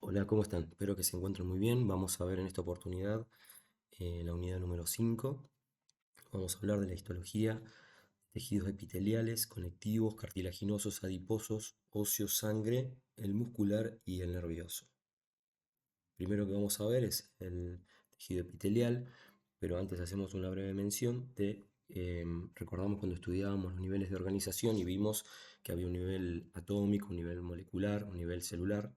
Hola, ¿cómo están? Espero que se encuentren muy bien. Vamos a ver en esta oportunidad la unidad número 5. Vamos a hablar de la histología, tejidos epiteliales, conectivos, cartilaginosos, adiposos, óseos, sangre, el muscular y el nervioso. Primero que vamos a ver es el tejido epitelial, pero antes hacemos una breve mención de, recordamos cuando estudiábamos los niveles de organización y vimos que había un nivel atómico, un nivel molecular, un nivel celular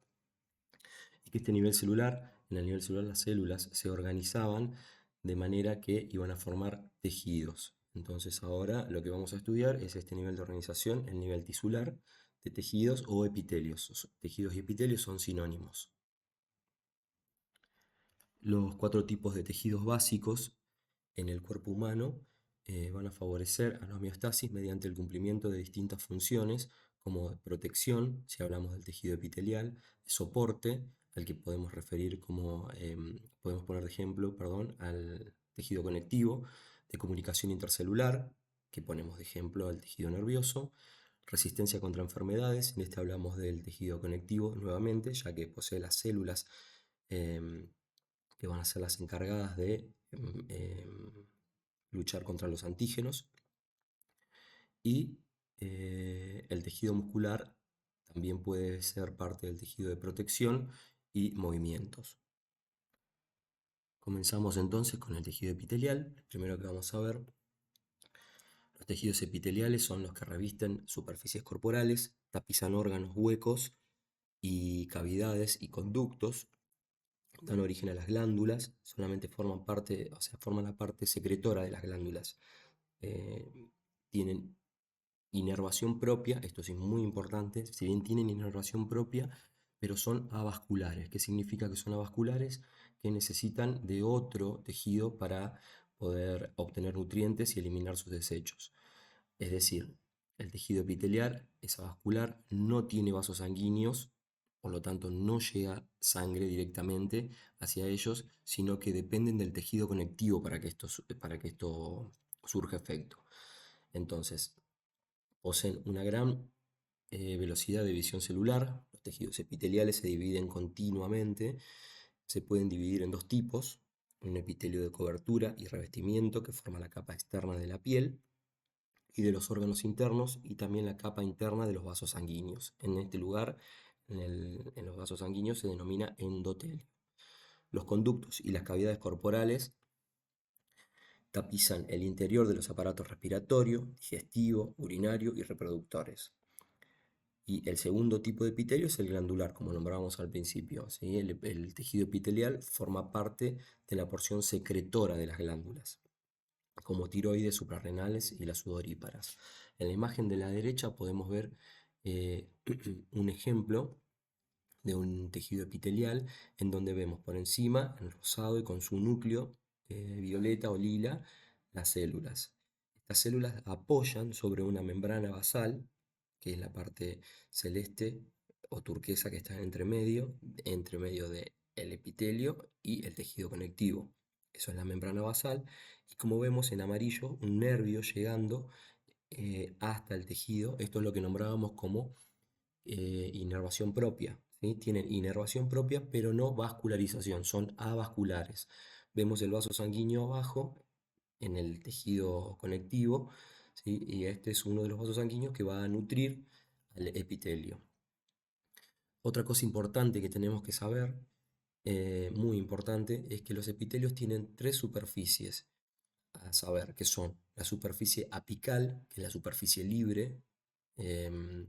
y que este nivel celular, en el nivel celular las células se organizaban de manera que iban a formar tejidos. Entonces ahora lo que vamos a estudiar es este nivel de organización, el nivel tisular de tejidos o epitelios. Tejidos y epitelios son sinónimos. Los cuatro tipos de tejidos básicos en el cuerpo humano van a favorecer a la homeostasis mediante el cumplimiento de distintas funciones como protección, si hablamos del tejido epitelial, soporte, al que podemos referir como, podemos poner de ejemplo, perdón, al tejido conectivo, de comunicación intercelular, que ponemos de ejemplo al tejido nervioso, resistencia contra enfermedades, en este hablamos del tejido conectivo nuevamente, ya que posee las células em, que van a ser las encargadas de luchar contra los antígenos. Y el tejido muscular también puede ser parte del tejido de protección y movimientos. Comenzamos entonces con el tejido epitelial. Primero que vamos a ver, los tejidos epiteliales son los que revisten superficies corporales, tapizan órganos huecos y cavidades y conductos, dan origen a las glándulas, solamente forman parte, o sea, forman la parte secretora de las glándulas. Eh, Tienen inervación propia, esto es muy importante, si bien tienen inervación propia, pero son avasculares. ¿Qué significa que son avasculares? Que necesitan de otro tejido para poder obtener nutrientes y eliminar sus desechos. Es decir, el tejido epitelial es avascular, no tiene vasos sanguíneos, por lo tanto no llega sangre directamente hacia ellos, sino que dependen del tejido conectivo para que esto surja efecto. Entonces, poseen una gran velocidad de división celular. Los tejidos epiteliales se dividen continuamente. Se pueden dividir en dos tipos: un epitelio de cobertura y revestimiento que forma la capa externa de la piel y de los órganos internos, y también la capa interna de los vasos sanguíneos. En este lugar, en los vasos sanguíneos, se denomina endotelio. Los conductos y las cavidades corporales tapizan el interior de los aparatos respiratorio, digestivo, urinario y reproductores. Y el segundo tipo de epitelio es el glandular, como nombrábamos al principio, ¿sí? El tejido epitelial forma parte de la porción secretora de las glándulas, como tiroides, suprarrenales y las sudoríparas. En la imagen de la derecha podemos ver eh, un ejemplo de un tejido epitelial en donde vemos por encima, en rosado y con su núcleo violeta o lila, las células. Estas células apoyan sobre una membrana basal, que es la parte celeste o turquesa que está entre medio del epitelio y el tejido conectivo. Eso es la membrana basal. Y como vemos en amarillo, un nervio llegando hasta el tejido. Esto es lo que nombrábamos como inervación propia. ¿Sí? Tienen inervación propia, pero no vascularización, son avasculares. Vemos el vaso sanguíneo abajo en el tejido conectivo, ¿sí? Y este es uno de los vasos sanguíneos que va a nutrir al epitelio. Otra cosa importante que tenemos que saber, muy importante, es que los epitelios tienen tres superficies a saber, que son la superficie apical, que es la superficie libre, em,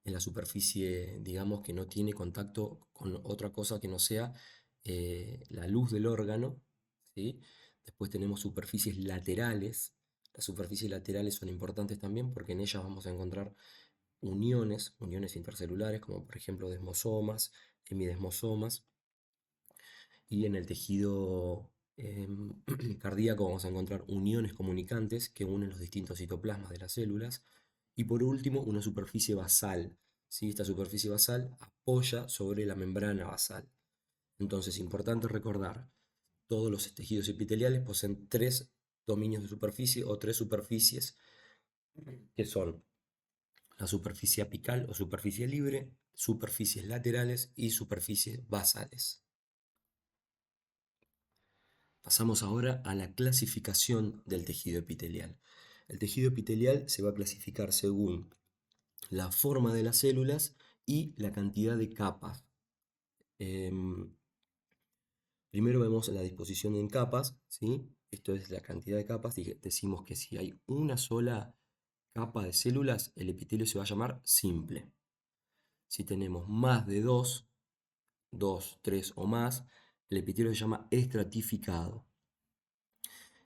en la superficie, digamos, que no tiene contacto con otra cosa que no sea la luz del órgano, ¿sí? Después tenemos superficies laterales. Las superficies laterales son importantes también porque en ellas vamos a encontrar uniones intercelulares, como por ejemplo desmosomas, hemidesmosomas, y en el tejido cardíaco vamos a encontrar uniones comunicantes que unen los distintos citoplasmas de las células. Y por último, una superficie basal. ¿Sí? Esta superficie basal apoya sobre la membrana basal. Entonces, importante recordar, todos los tejidos epiteliales poseen tres dominios de superficie o tres superficies, que son la superficie apical o superficie libre, superficies laterales y superficies basales. Pasamos ahora a la clasificación del tejido epitelial. El tejido epitelial se va a clasificar según la forma de las células y la cantidad de capas. Em, Primero vemos la disposición en capas, ¿sí? Esto es la cantidad de capas. Decimos que si hay una sola capa de células, el epitelio se va a llamar simple. Si tenemos más de dos, tres o más, el epitelio se llama estratificado.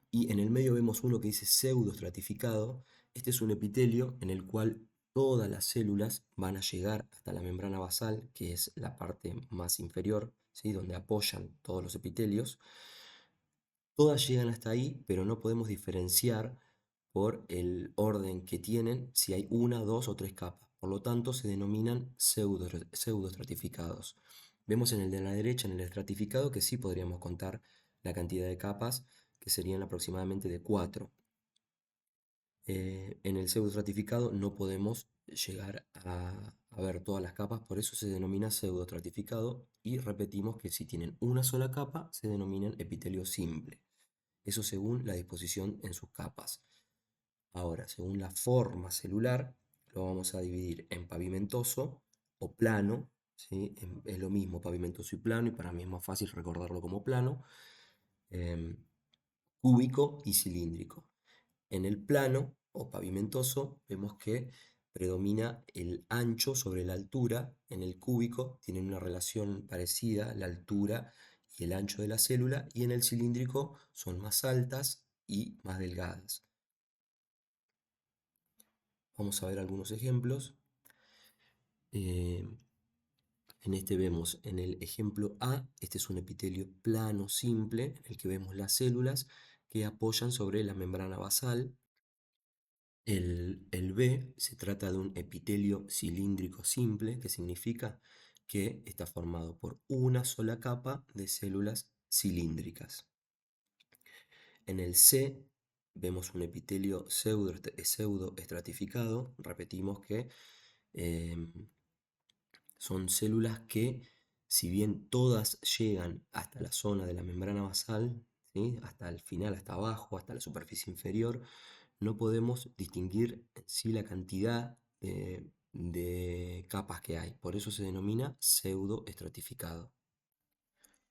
Y en el medio vemos uno que dice pseudoestratificado. Este es un epitelio en el cual todas las células van a llegar hasta la membrana basal, que es la parte más inferior, ¿sí? Donde apoyan todos los epitelios. Todas llegan hasta ahí, pero no podemos diferenciar por el orden que tienen si hay una, dos o tres capas. Por lo tanto, se denominan pseudoestratificados. Vemos en el de la derecha, en el estratificado, que sí podríamos contar la cantidad de capas, que serían aproximadamente de 4. En el pseudoestratificado no podemos llegar a ver todas las capas, por eso se denomina pseudoestratificado, y repetimos que si tienen una sola capa, se denominan epitelio simple. Eso según la disposición en sus capas. Ahora, según la forma celular, lo vamos a dividir en pavimentoso o plano, ¿sí? Es lo mismo pavimentoso y plano, y para mí es más fácil recordarlo como plano, em, cúbico y cilíndrico. En el plano o pavimentoso vemos que predomina el ancho sobre la altura. En el cúbico tienen una relación parecida, la altura y el ancho de la célula, y en el cilíndrico son más altas y más delgadas. Vamos a ver algunos ejemplos. Eh, en este vemos en el ejemplo A, este es un epitelio plano simple, en el que vemos las células que apoyan sobre la membrana basal. El B se trata de un epitelio cilíndrico simple, que significa que está formado por una sola capa de células cilíndricas. En el C vemos un epitelio pseudoestratificado. Repetimos que em, son células que, si bien todas llegan hasta la zona de la membrana basal, ¿sí? Hasta el final, hasta abajo, hasta la superficie inferior, no podemos distinguir en sí la cantidad de capas que hay. Por eso se denomina pseudoestratificado.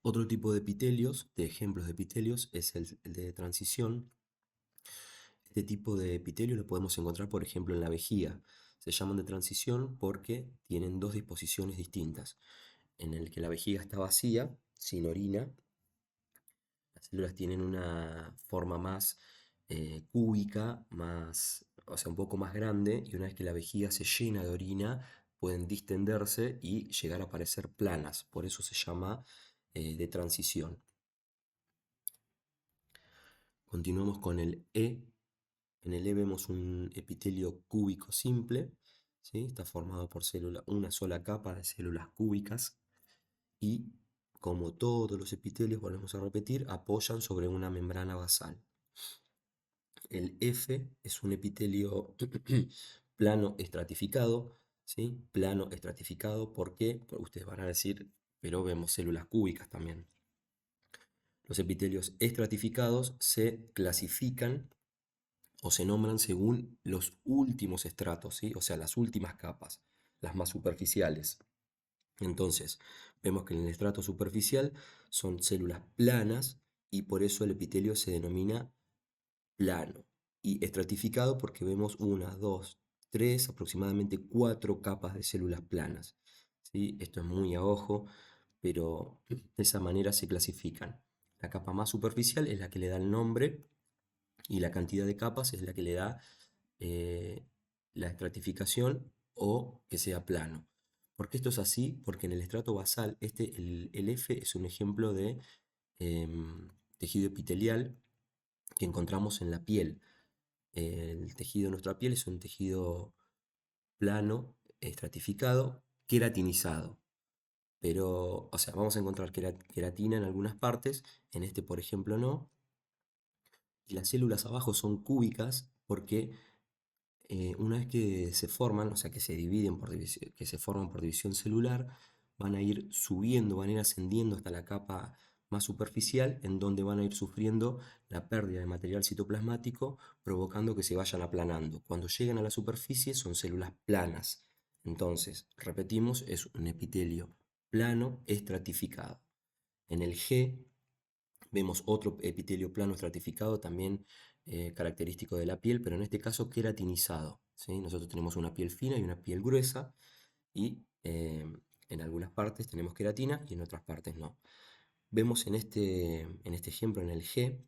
Otro tipo de epitelios, de ejemplos de epitelios, es el de transición. Este tipo de epitelio lo podemos encontrar, por ejemplo, en la vejiga. Se llaman de transición porque tienen dos disposiciones distintas. En el que la vejiga está vacía, sin orina, las células tienen una forma más cúbica, o sea, un poco más grande, y una vez que la vejiga se llena de orina, pueden distenderse y llegar a parecer planas. Por eso se llama de transición. Continuamos con el E. En el E vemos un epitelio cúbico simple, ¿sí? Está formado por una sola capa de células cúbicas, y, como todos los epitelios, volvemos a repetir, apoyan sobre una membrana basal. El F es un epitelio plano estratificado, ¿sí? Plano estratificado, ¿por qué? Porque ustedes van a decir, pero vemos células cúbicas también. Los epitelios estratificados se clasifican o se nombran según los últimos estratos, ¿sí? O sea, las últimas capas, las más superficiales. Entonces, vemos que en el estrato superficial son células planas, y por eso el epitelio se denomina plano. Y estratificado porque vemos una, dos, tres, aproximadamente cuatro capas de células planas, ¿sí? Esto es muy a ojo, pero de esa manera se clasifican. La capa más superficial es la que le da el nombre, y la cantidad de capas es la que le da eh, la estratificación o que sea plano. ¿Por qué esto es así? Porque en el estrato basal, el F es un ejemplo de tejido epitelial que encontramos en la piel. El tejido de nuestra piel es un tejido plano, estratificado, queratinizado. Pero, o sea, vamos a encontrar queratina en algunas partes, en este por ejemplo no. Y las células abajo son cúbicas porque Una vez que se forman, o sea, que se dividen que se forman por división celular, van a ir subiendo, van a ir ascendiendo hasta la capa más superficial, en donde van a ir sufriendo la pérdida de material citoplasmático, provocando que se vayan aplanando. Cuando llegan a la superficie son células planas. Entonces, repetimos, es un epitelio plano estratificado. En el G vemos otro epitelio plano estratificado, también característico de la piel, pero en este caso queratinizado, ¿sí? Nosotros tenemos una piel fina y una piel gruesa, y en algunas partes tenemos queratina y en otras partes no. Vemos en este ejemplo, en el G,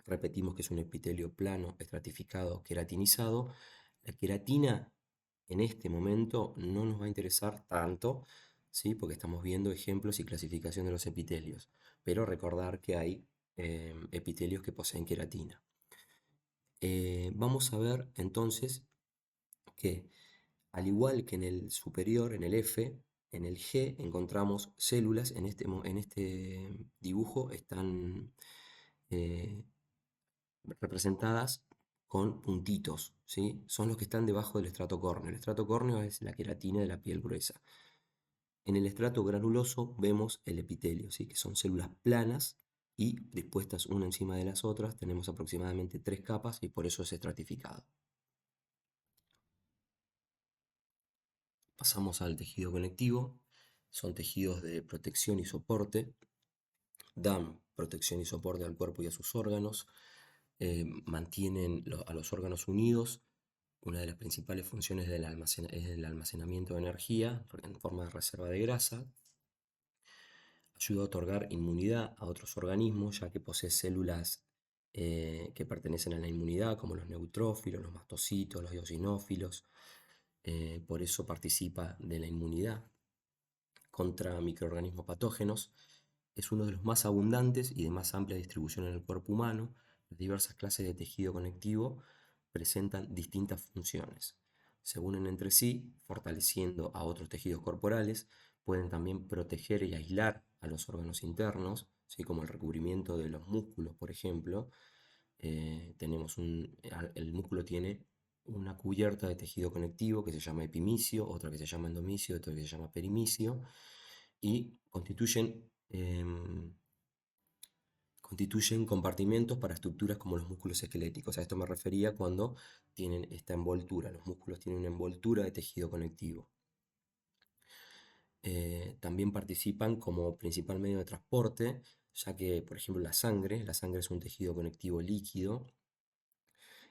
repetimos que es un epitelio plano estratificado queratinizado. La queratina en este momento no nos va a interesar tanto, ¿sí? Porque estamos viendo ejemplos y clasificación de los epitelios, pero recordar que hay epitelios que poseen queratina. Vamos a ver entonces que, al igual que en el superior, en el F, en el G encontramos células. En este dibujo están eh, representadas con puntitos, ¿sí? Son los que están debajo del estrato córneo. El estrato córneo es la queratina de la piel gruesa. En el estrato granuloso vemos el epitelio, ¿sí? Que son células planas y dispuestas una encima de las otras. Tenemos aproximadamente 3 capas y por eso es estratificado. Pasamos al tejido conectivo. Son tejidos de protección y soporte. Dan protección y soporte al cuerpo y a sus órganos. Mantienen a los órganos unidos. Una de las principales funciones es el almacenamiento de energía en forma de reserva de grasa. Ayuda a otorgar inmunidad a otros organismos, ya que posee células que pertenecen a la inmunidad, como los neutrófilos, los mastocitos, los eosinófilos. Por eso participa de la inmunidad contra microorganismos patógenos. Es uno de los más abundantes y de más amplia distribución en el cuerpo humano. Las diversas clases de tejido conectivo presentan distintas funciones. Se unen entre sí, fortaleciendo a otros tejidos corporales. Pueden también proteger y aislar a los órganos internos, ¿sí? Como el recubrimiento de los músculos, por ejemplo. El músculo tiene una cubierta de tejido conectivo que se llama epimicio, otra que se llama endomicio, otra que se llama perimicio, y constituyen compartimentos para estructuras como los músculos esqueléticos. A esto me refería cuando tienen esta envoltura. Los músculos tienen una envoltura de tejido conectivo. También participan como principal medio de transporte, ya que, por ejemplo, la sangre es un tejido conectivo líquido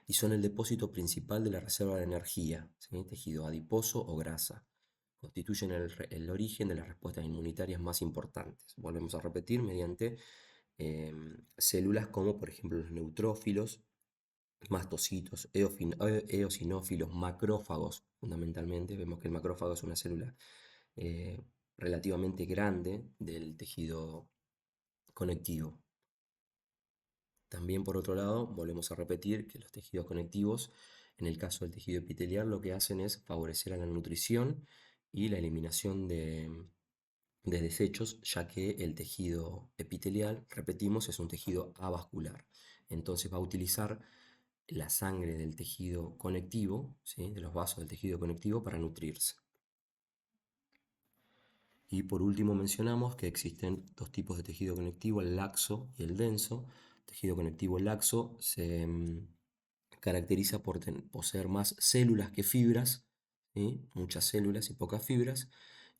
y son el depósito principal de la reserva de energía, ¿sí? Tejido adiposo o grasa. Constituyen el origen de las respuestas inmunitarias más importantes. Volvemos a repetir, mediante células como, por ejemplo, los neutrófilos, mastocitos, eosinófilos, macrófagos. Fundamentalmente vemos que el macrófago es una célula eh, relativamente grande del tejido conectivo. También, por otro lado, volvemos a repetir que los tejidos conectivos, en el caso del tejido epitelial, lo que hacen es favorecer a la nutrición y la eliminación de desechos, ya que el tejido epitelial, repetimos, es un tejido avascular. Entonces va a utilizar la sangre del tejido conectivo, ¿sí? De los vasos del tejido conectivo, para nutrirse. Y por último mencionamos que existen dos tipos de tejido conectivo, el laxo y el denso. El tejido conectivo laxo se caracteriza por poseer más células que fibras, ¿sí? Muchas células y pocas fibras.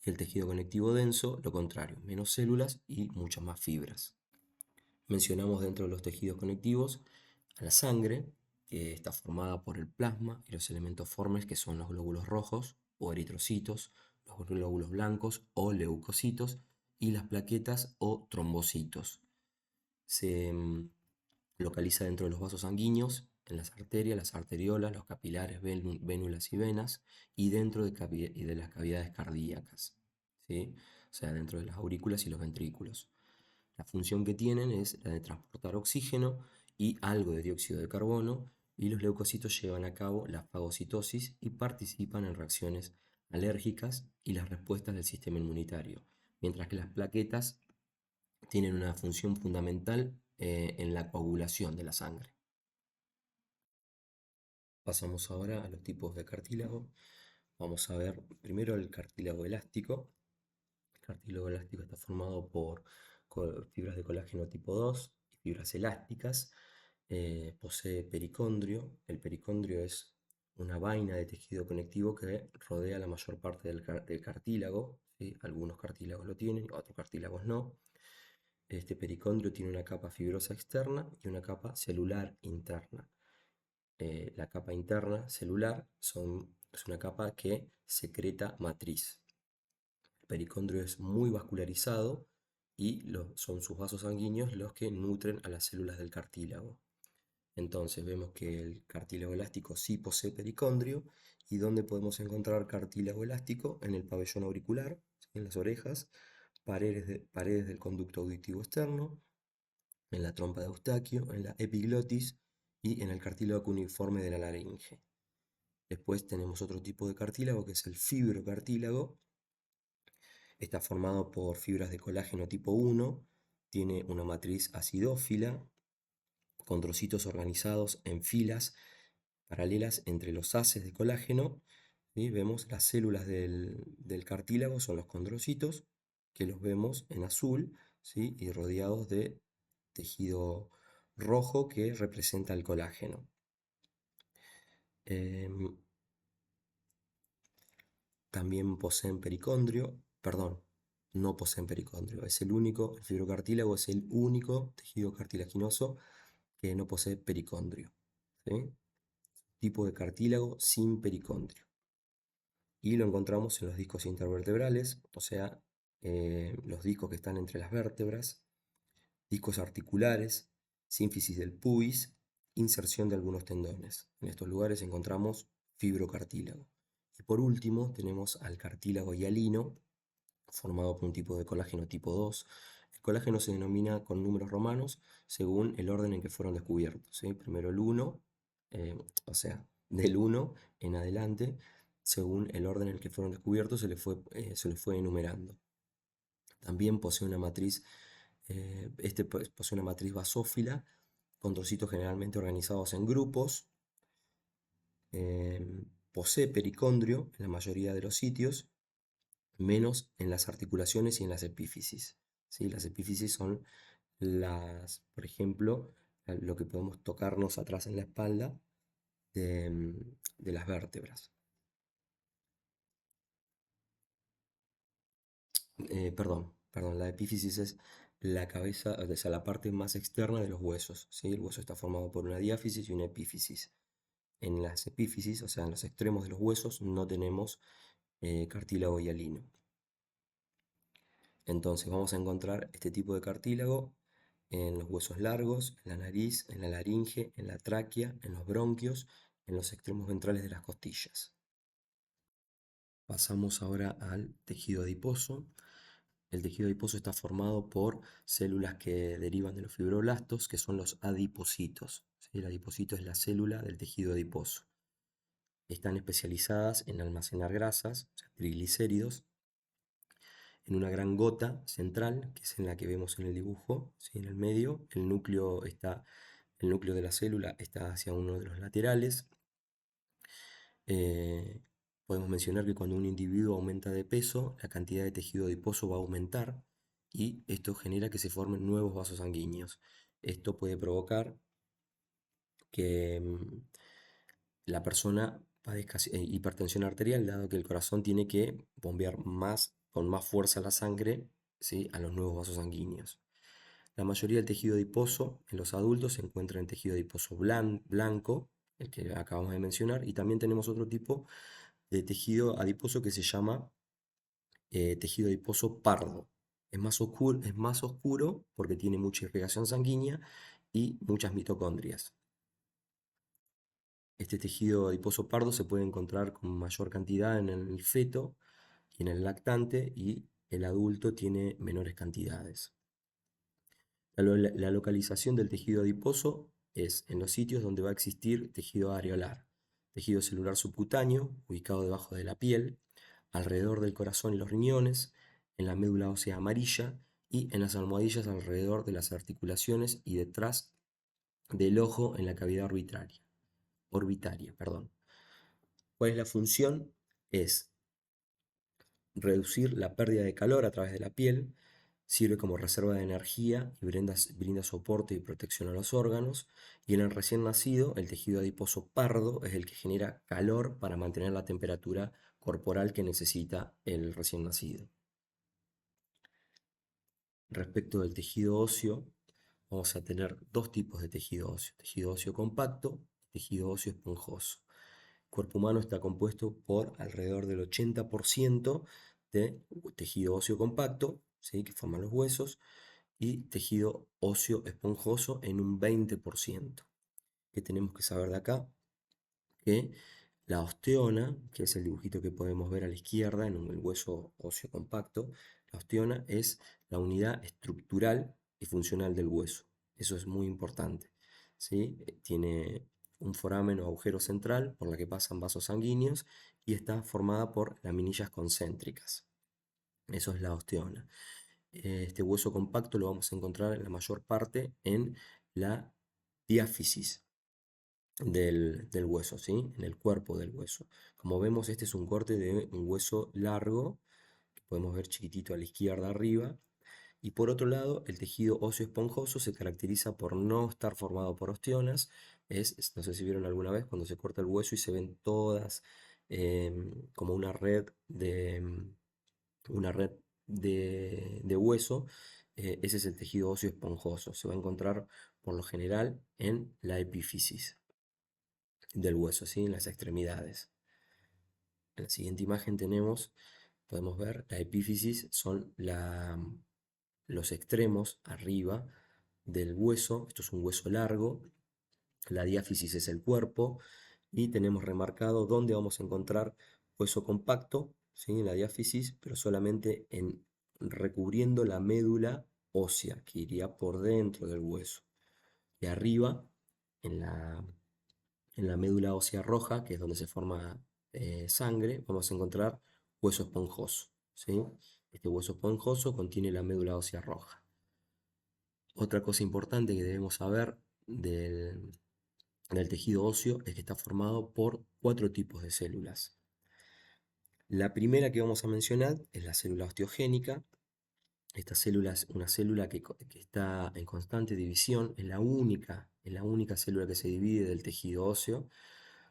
Y el tejido conectivo denso, lo contrario, menos células y muchas más fibras. Mencionamos dentro de los tejidos conectivos a la sangre, que está formada por el plasma y los elementos formes, que son los glóbulos rojos o eritrocitos, los glóbulos blancos o leucocitos, y las plaquetas o trombocitos. Se localiza dentro de los vasos sanguíneos, en las arterias, las arteriolas, los capilares, vénulas y venas, y dentro de las cavidades cardíacas, ¿sí? O sea, dentro de las aurículas y los ventrículos. La función que tienen es la de transportar oxígeno y algo de dióxido de carbono, y los leucocitos llevan a cabo la fagocitosis y participan en reacciones alérgicas y las respuestas del sistema inmunitario, mientras que las plaquetas tienen una función fundamental en la coagulación de la sangre. Pasamos ahora a los tipos de cartílago. Vamos a ver primero el cartílago elástico. El cartílago elástico está formado por fibras de colágeno tipo 2 y fibras elásticas. Posee pericondrio. El pericondrio es una vaina de tejido conectivo que rodea la mayor parte del cartílago, ¿sí? Algunos cartílagos lo tienen, otros cartílagos no. Este pericondrio tiene una capa fibrosa externa y una capa celular interna. La capa interna celular es una capa que secreta matriz. El pericondrio es muy vascularizado y son sus vasos sanguíneos los que nutren a las células del cartílago. Entonces vemos que el cartílago elástico sí posee pericondrio. ¿Y dónde podemos encontrar cartílago elástico? En el pabellón auricular, ¿sí? En las orejas, paredes del conducto auditivo externo, en la trompa de Eustaquio, en la epiglotis y en el cartílago cuneiforme de la laringe. Después tenemos otro tipo de cartílago que es el fibrocartílago. Está formado por fibras de colágeno tipo 1, tiene una matriz acidófila, con trocitos organizados en filas paralelas entre los haces de colágeno. ¿Sí? Vemos las células del cartílago, son los condrocitos, que los vemos en azul, ¿sí? Y rodeados de tejido rojo que representa el colágeno. Em, También poseen pericondrio, perdón, no poseen pericondrio, el fibrocartílago es el único tejido cartilaginoso que no posee pericondrio, ¿sí? Tipo de cartílago sin pericondrio. Y lo encontramos en los discos intervertebrales, o sea, los discos que están entre las vértebras, discos articulares, sínfisis del pubis, inserción de algunos tendones. En estos lugares encontramos fibrocartílago. Y por último tenemos al cartílago hialino, formado por un tipo de colágeno tipo 2. El colágeno se denomina con números romanos según el orden en que fueron descubiertos, ¿sí? Primero el 1, o sea, del 1 en adelante, según el orden en que fueron descubiertos, se les fue enumerando. También posee una matriz, posee una matriz basófila, con trocitos generalmente organizados en grupos. Posee pericondrio en la mayoría de los sitios, menos en las articulaciones y en las epífisis, ¿sí? Las epífisis son por ejemplo, lo que podemos tocarnos atrás en la espalda de las vértebras. Perdón, la epífisis es la cabeza, o sea, la parte más externa de los huesos, ¿sí? El hueso está formado por una diáfisis y una epífisis. En las epífisis, o sea, en los extremos de los huesos, no tenemos cartílago hialino. Entonces vamos a encontrar este tipo de cartílago en los huesos largos, en la nariz, en la laringe, en la tráquea, en los bronquios, en los extremos ventrales de las costillas. Pasamos ahora al tejido adiposo. El tejido adiposo está formado por células que derivan de los fibroblastos, que son los adipocitos, ¿sí? El adipocito es la célula del tejido adiposo. Están especializadas en almacenar grasas, o sea, triglicéridos, en una gran gota central, que es en la que vemos en el dibujo, ¿sí? En el medio. El núcleo de la célula está hacia uno de los laterales. Eh, Podemos mencionar que cuando un individuo aumenta de peso, la cantidad de tejido adiposo va a aumentar y esto genera que se formen nuevos vasos sanguíneos. Esto puede provocar que la persona padezca hipertensión arterial, dado que el corazón tiene que bombear con más fuerza la sangre, ¿sí? A los nuevos vasos sanguíneos. La mayoría del tejido adiposo en los adultos se encuentra en tejido adiposo blanco, el que acabamos de mencionar, y también tenemos otro tipo de tejido adiposo que se llama tejido adiposo pardo. Es más oscuro porque tiene mucha irrigación sanguínea y muchas mitocondrias. Este tejido adiposo pardo se puede encontrar con mayor cantidad en el feto y en el lactante, y el adulto tiene menores cantidades. La localización del tejido adiposo es en los sitios donde va a existir tejido areolar, tejido celular subcutáneo, ubicado debajo de la piel, alrededor del corazón y los riñones, en la médula ósea amarilla y en las almohadillas alrededor de las articulaciones y detrás del ojo en la cavidad orbitaria. orbitaria, perdón. ¿Cuál es la función? Es reducir la pérdida de calor a través de la piel, sirve como reserva de energía y brinda soporte y protección a los órganos. Y en el recién nacido, el tejido adiposo pardo es el que genera calor para mantener la temperatura corporal que necesita el recién nacido. Respecto del tejido óseo, vamos a tener dos tipos de tejido óseo compacto y tejido óseo esponjoso. El cuerpo humano está compuesto por alrededor del 80% de tejido óseo compacto, ¿sí?, que forman los huesos, y tejido óseo esponjoso en un 20%. ¿Qué tenemos que saber de acá? Que la osteona, que es el dibujito que podemos ver a la izquierda en el hueso óseo compacto, la osteona es la unidad estructural y funcional del hueso. Eso es muy importante, ¿sí? Tiene un foramen o agujero central por la que pasan vasos sanguíneos y está formada por laminillas concéntricas. Eso es la osteona. Este hueso compacto lo vamos a encontrar en la mayor parte en la diáfisis del hueso, ¿sí? En el cuerpo del hueso. Como vemos, este es un corte de un hueso largo, que podemos ver chiquitito a la izquierda arriba. Y por otro lado, el tejido óseo esponjoso se caracteriza por no estar formado por osteonas. No sé si vieron alguna vez cuando se corta el hueso y se ven todas como una red de hueso. Ese es el tejido óseo esponjoso. Se va a encontrar por lo general en la epífisis del hueso, ¿sí?, en las extremidades. En la siguiente imagen podemos ver la epífisis, son los extremos arriba del hueso. Esto es un hueso largo. La diáfisis es el cuerpo y tenemos remarcado dónde vamos a encontrar hueso compacto, ¿sí?, en la diáfisis, pero solamente recubriendo la médula ósea que iría por dentro del hueso. Y arriba, en la médula ósea roja, que es donde se forma sangre, vamos a encontrar hueso esponjoso, ¿sí? Este hueso esponjoso contiene la médula ósea roja. Otra cosa importante que debemos saber del tejido óseo es que está formado por 4 tipos de células. La primera que vamos a mencionar es la célula osteogénica. Esta célula es una célula que está en constante división, es la única célula que se divide del tejido óseo,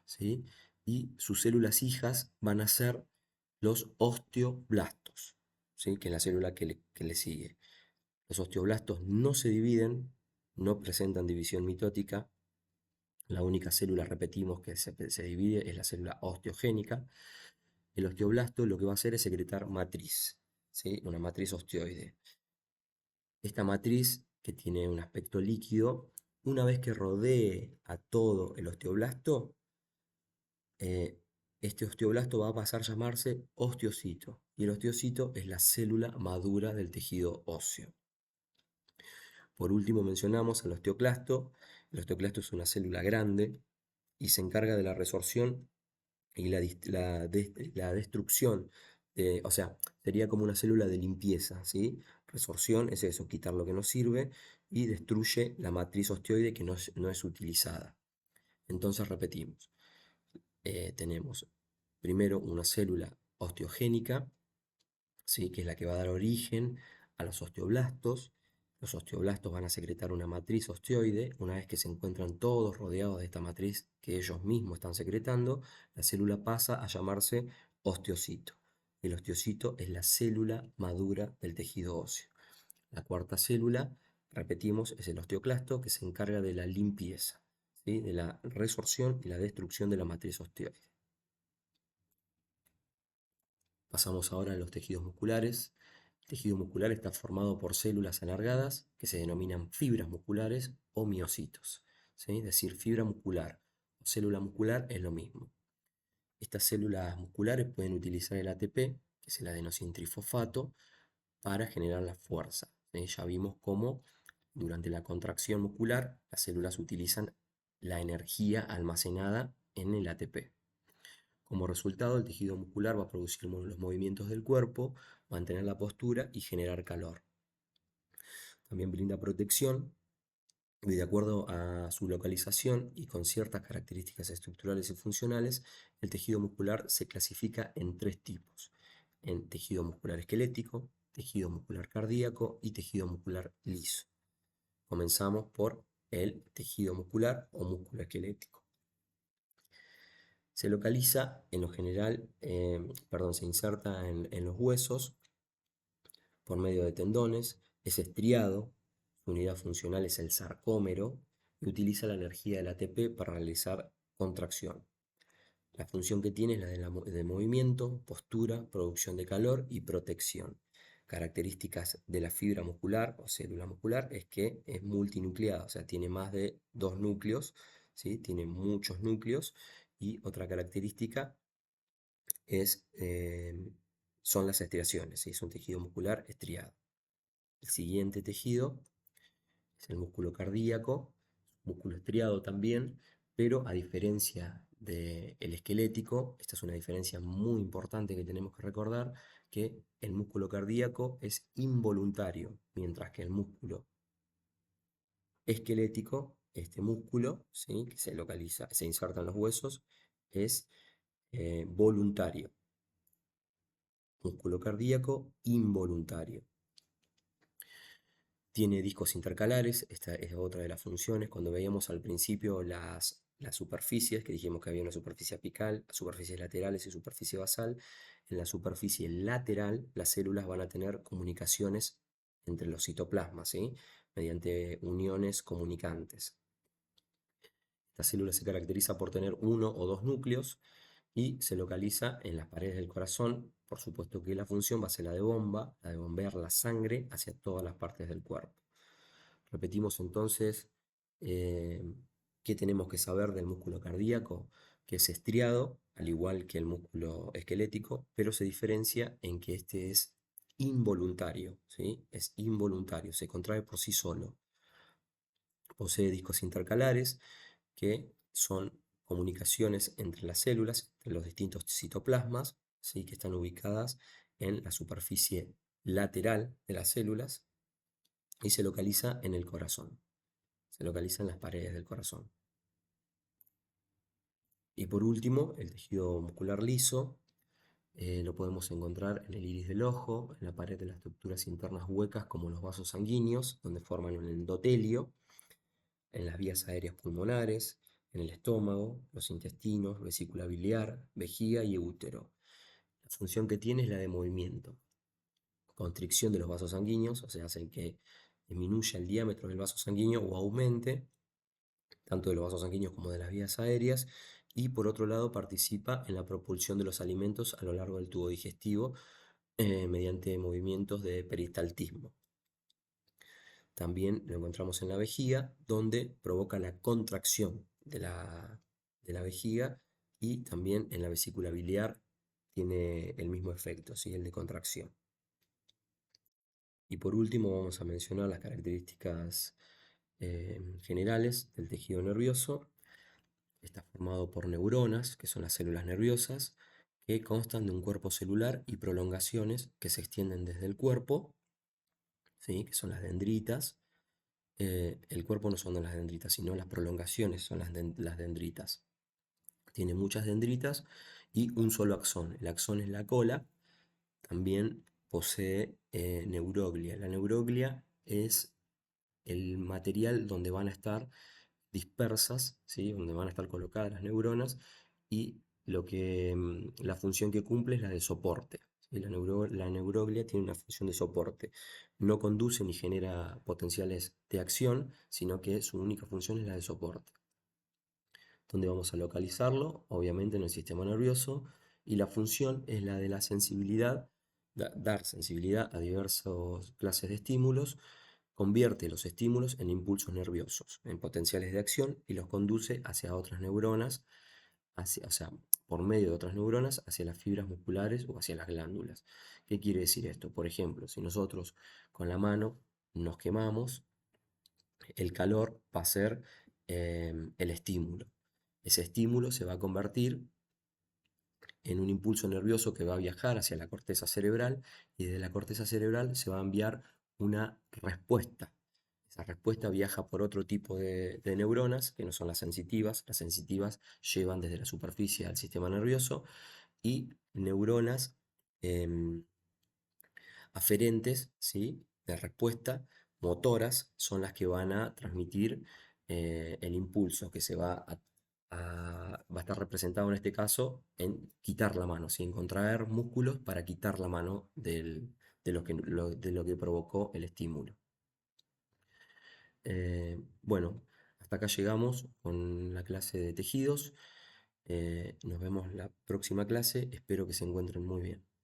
¿sí? Y sus células hijas van a ser los osteoblastos, ¿sí?, que es la célula que le sigue. Los osteoblastos no se dividen, no presentan división mitótica. La única célula, repetimos, que se divide es la célula osteogénica. El osteoblasto lo que va a hacer es secretar matriz, ¿sí?, una matriz osteoide. Esta matriz, que tiene un aspecto líquido, una vez que rodee a todo el osteoblasto, este osteoblasto va a pasar a llamarse osteocito. Y el osteocito es la célula madura del tejido óseo. Por último mencionamos al osteoclasto. El osteoclasto es una célula grande y se encarga de la resorción y la destrucción. O sea, sería como una célula de limpieza, ¿sí? Resorción es eso, quitar lo que no sirve, y destruye la matriz osteoide que no es utilizada. Entonces repetimos, tenemos primero una célula osteogénica, ¿sí?, que es la que va a dar origen a los osteoblastos. Los osteoblastos van a secretar una matriz osteoide. Una vez que se encuentran todos rodeados de esta matriz que ellos mismos están secretando, la célula pasa a llamarse osteocito. El osteocito es la célula madura del tejido óseo. La cuarta célula, repetimos, es el osteoclasto, que se encarga de la limpieza, ¿sí?, de la resorción y la destrucción de la matriz osteoide. Pasamos ahora a los tejidos musculares. El tejido muscular está formado por células alargadas que se denominan fibras musculares o miocitos, ¿sí? Es decir, fibra muscular o célula muscular es lo mismo. Estas células musculares pueden utilizar el ATP, que es el adenosintrifosfato, para generar la fuerza, ¿sí? Ya vimos cómo durante la contracción muscular las células utilizan la energía almacenada en el ATP. Como resultado, el tejido muscular va a producir los movimientos del cuerpo, mantener la postura y generar calor. También brinda protección Y de acuerdo a su localización y con ciertas características estructurales y funcionales, el tejido muscular se clasifica en tres tipos: en tejido muscular esquelético, tejido muscular cardíaco y tejido muscular liso. Comenzamos por el tejido muscular o músculo esquelético. Se localiza en lo general, se inserta en los huesos por medio de tendones, es estriado, su unidad funcional es el sarcómero y utiliza la energía del ATP para realizar contracción. La función que tiene es la de movimiento, postura, producción de calor y protección. Características de la fibra muscular o célula muscular es que es multinucleada, o sea, tiene más de dos núcleos, ¿sí? Tiene muchos núcleos, y otra característica son las estriaciones, ¿sí? Es un tejido muscular estriado. El siguiente tejido es el músculo cardíaco, músculo estriado también, pero a diferencia del esquelético, esta es una diferencia muy importante que tenemos que recordar, que el músculo cardíaco es involuntario, mientras que el músculo esquelético, este músculo, ¿sí?, que se localiza, se inserta en los huesos, es voluntario. Músculo cardíaco involuntario. Tiene discos intercalares, esta es otra de las funciones. Cuando veíamos al principio las superficies, que dijimos que había una superficie apical, superficies laterales y superficie basal, en la superficie lateral las células van a tener comunicaciones entre los citoplasmas, ¿sí?, mediante uniones comunicantes. Esta célula se caracteriza por tener uno o dos núcleos y se localiza en las paredes del corazón. Por supuesto que la función va a ser la de bomba, la de bombear la sangre hacia todas las partes del cuerpo. Repetimos entonces, qué tenemos que saber del músculo cardíaco: que es estriado, al igual que el músculo esquelético, pero se diferencia en que este es involuntario, ¿sí? Es involuntario, se contrae por sí solo. Posee discos intercalares, que son comunicaciones entre las células, entre los distintos citoplasmas, ¿sí?, que están ubicadas en la superficie lateral de las células, y se localiza en el corazón, se localiza en las paredes del corazón. Y por último, el tejido muscular liso lo podemos encontrar en el iris del ojo, en la pared de las estructuras internas huecas como los vasos sanguíneos, donde forman un endotelio, en las vías aéreas pulmonares, en el estómago, los intestinos, vesícula biliar, vejiga y útero. La función que tiene es la de movimiento. Constricción de los vasos sanguíneos, o sea, hace que disminuya el diámetro del vaso sanguíneo o aumente, tanto de los vasos sanguíneos como de las vías aéreas, y por otro lado participa en la propulsión de los alimentos a lo largo del tubo digestivo mediante movimientos de peristaltismo. También lo encontramos en la vejiga, donde provoca la contracción de la vejiga, y también en la vesícula biliar tiene el mismo efecto, ¿sí?, el de contracción. Y por último vamos a mencionar las características generales del tejido nervioso. Está formado por neuronas, que son las células nerviosas, que constan de un cuerpo celular y prolongaciones que se extienden desde el cuerpo, ¿sí?, que son las dendritas. El cuerpo no son las dendritas, sino las prolongaciones son las dendritas. Tiene muchas dendritas y un solo axón. El axón es la cola. También posee neuroglia. La neuroglia es el material donde van a estar dispersas, ¿sí?, donde van a estar colocadas las neuronas, y la función que cumple es la de soporte, ¿sí? La neuroglia tiene una función de soporte. No conduce ni genera potenciales de acción, sino que su única función es la de soporte. ¿Dónde vamos a localizarlo? Obviamente en el sistema nervioso, y la función es la de la sensibilidad, dar sensibilidad a diversas clases de estímulos. Convierte los estímulos en impulsos nerviosos, en potenciales de acción, y los conduce hacia otras neuronas, o sea, por medio de otras neuronas, hacia las fibras musculares o hacia las glándulas. ¿Qué quiere decir esto? Por ejemplo, si nosotros con la mano nos quemamos, el calor va a ser el estímulo. Ese estímulo se va a convertir en un impulso nervioso que va a viajar hacia la corteza cerebral, y desde la corteza cerebral se va a enviar una respuesta. Esa respuesta viaja por otro tipo de neuronas, que no son las sensitivas. Las sensitivas llevan desde la superficie al sistema nervioso y neuronas em, aferentes, ¿sí? De respuesta, motoras, son las que van a transmitir el impulso que se va a estar representado en este caso en quitar la mano, ¿sí? En contraer músculos para quitar la mano de lo que provocó el estímulo. Bueno, hasta acá llegamos con la clase de tejidos. Nos vemos la próxima clase. Espero que se encuentren muy bien.